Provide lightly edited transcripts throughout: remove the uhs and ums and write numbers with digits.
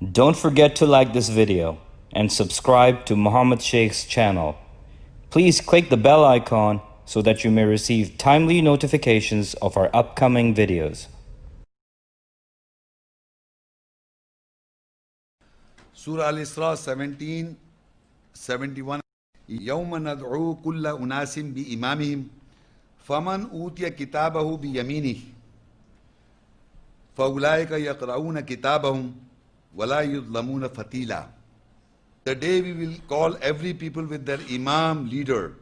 Don't forget to like this video and subscribe to Muhammad Sheikh's channel. Please click the bell icon so that you may receive timely notifications of our upcoming videos. Surah Al-Isra 17:71 يوم ندعو كل أناس بإمامهم فمن أوتي كتابه بيمينه فأولئك يقرؤون كتابهم ولا يظلمون فتيلا. The day we will call every people with their imam, leader.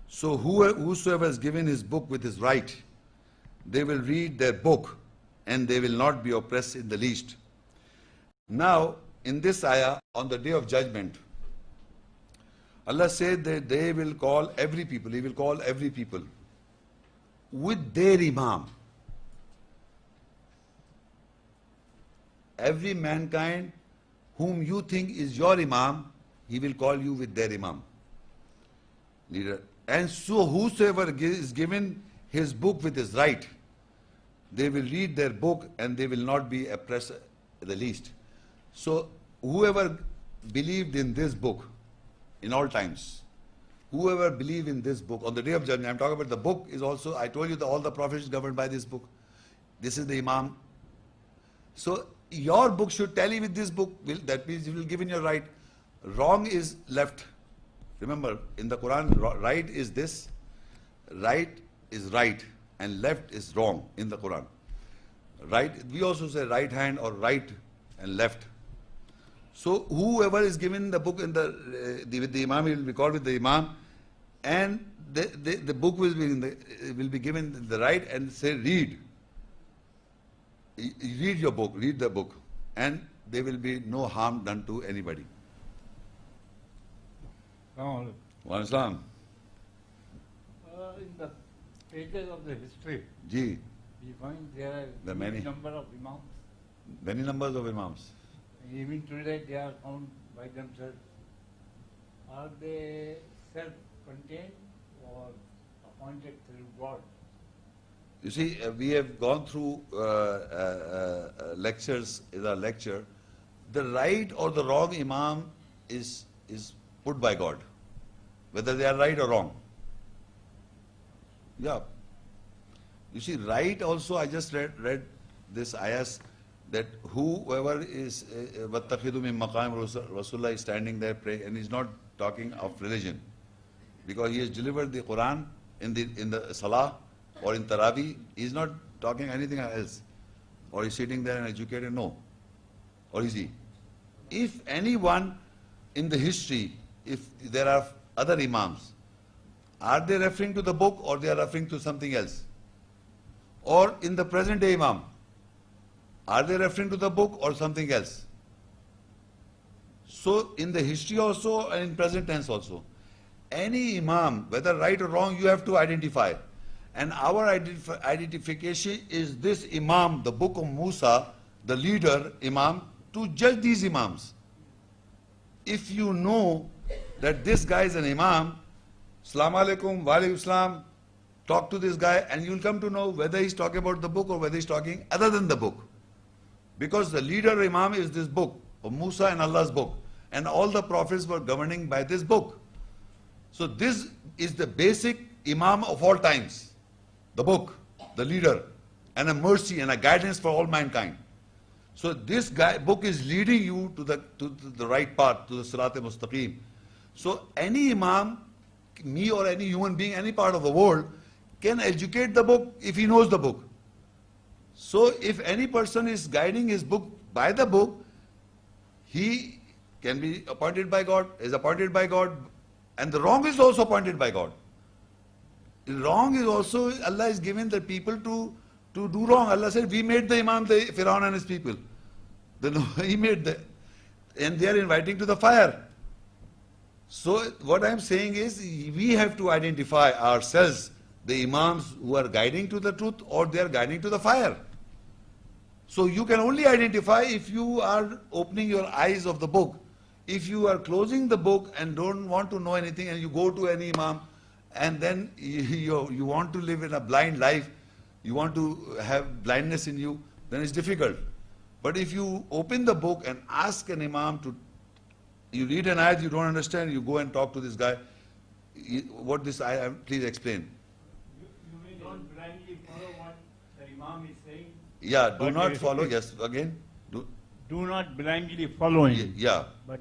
So whosoever is given his book with his right, they will read their book and they will not be oppressed in the least. Now, in this ayah, on the day of judgment, Allah said that they will call every people, He will call every people with their imam. Every mankind whom you think is your imam, He will call you with their imam, leader. And so whosoever is given his book with his right, they will read their book and they will not be oppressed the least. So whoever believed in this book in all times, whoever believed in this book on the day of judgment, I'm talking about the book is also, I told you that all the prophets governed by this book. This is the imam. So your book should tally with this book. That means you will give in your right. Wrong is left. Remember, in the Quran, right is this, right is right, and left is wrong in the Quran. Right, we also say right hand or right and left. So whoever is given the book in with the imam, he will be called with the imam, and the book will be given the right and say read. Read your book, read the book, and there will be no harm done to anybody. Wa Islam. In the pages of the history, Ji, we find there The are many. number of imams. many numbers of imams. Even today they are found by themselves. Are they self-contained or appointed through God? You see, we have gone through lectures, in our lecture. The right or the wrong imam is put by God, whether they are right or wrong. Yeah. You see, right also, I just read this ayahs that whoever is وَاتَّخِذُ مِن مَقَامِ Rasulullah is standing there praying, and he's not talking of religion, because he has delivered the Quran in the Salah or in Taraweeh. He's not talking anything else, or he's sitting there and educated. No, or is he? If anyone in the history, if there are other imams, are they referring to the book or they are referring to something else? Or in the present day imam, are they referring to the book or something else? So in the history also and in present tense also, any imam, whether right or wrong, you have to identify. And our identification is this imam, the book of Musa, the leader imam, to judge these imams. If you know that this guy is an imam, Assalamu alaikum, wa alaikum salam, talk to this guy and you'll come to know whether he's talking about the book or whether he's talking other than the book. Because the leader imam is this book of Musa and Allah's book. And all the prophets were governing by this book. So this is the basic imam of all times. The book, the leader, and a mercy and a guidance for all mankind. So this book is leading you to the right path, to the Sirat-e-Mustaqim. So any imam, me or any human being, any part of the world, can educate the book if he knows the book. So if any person is guiding his book by the book, he can be appointed by God, is appointed by God, and the wrong is also appointed by God. The wrong is also, Allah is giving the people to do wrong. Allah said, we made the imam, the Firaun and his people. He made and they are inviting to the fire. So what I'm saying is, we have to identify ourselves, the imams who are guiding to the truth or they are guiding to the fire. So you can only identify if you are opening your eyes of the book. If you are closing the book and don't want to know anything and you go to any imam and then you want to live in a blind life, you want to have blindness in you, then it's difficult. But if you open the book and ask an imam to, you read an ayat, you don't understand, you go and talk to this guy. What this ayat, please explain. You don't blindly follow what the Imam is saying. Yeah, do But not if- follow, yes, again. Do not blindly follow him. Yeah, But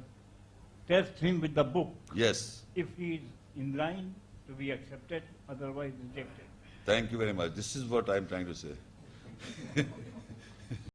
test him with the book. yes. If he is in line, to be accepted, otherwise rejected. Thank you very much. This is what I'm trying to say.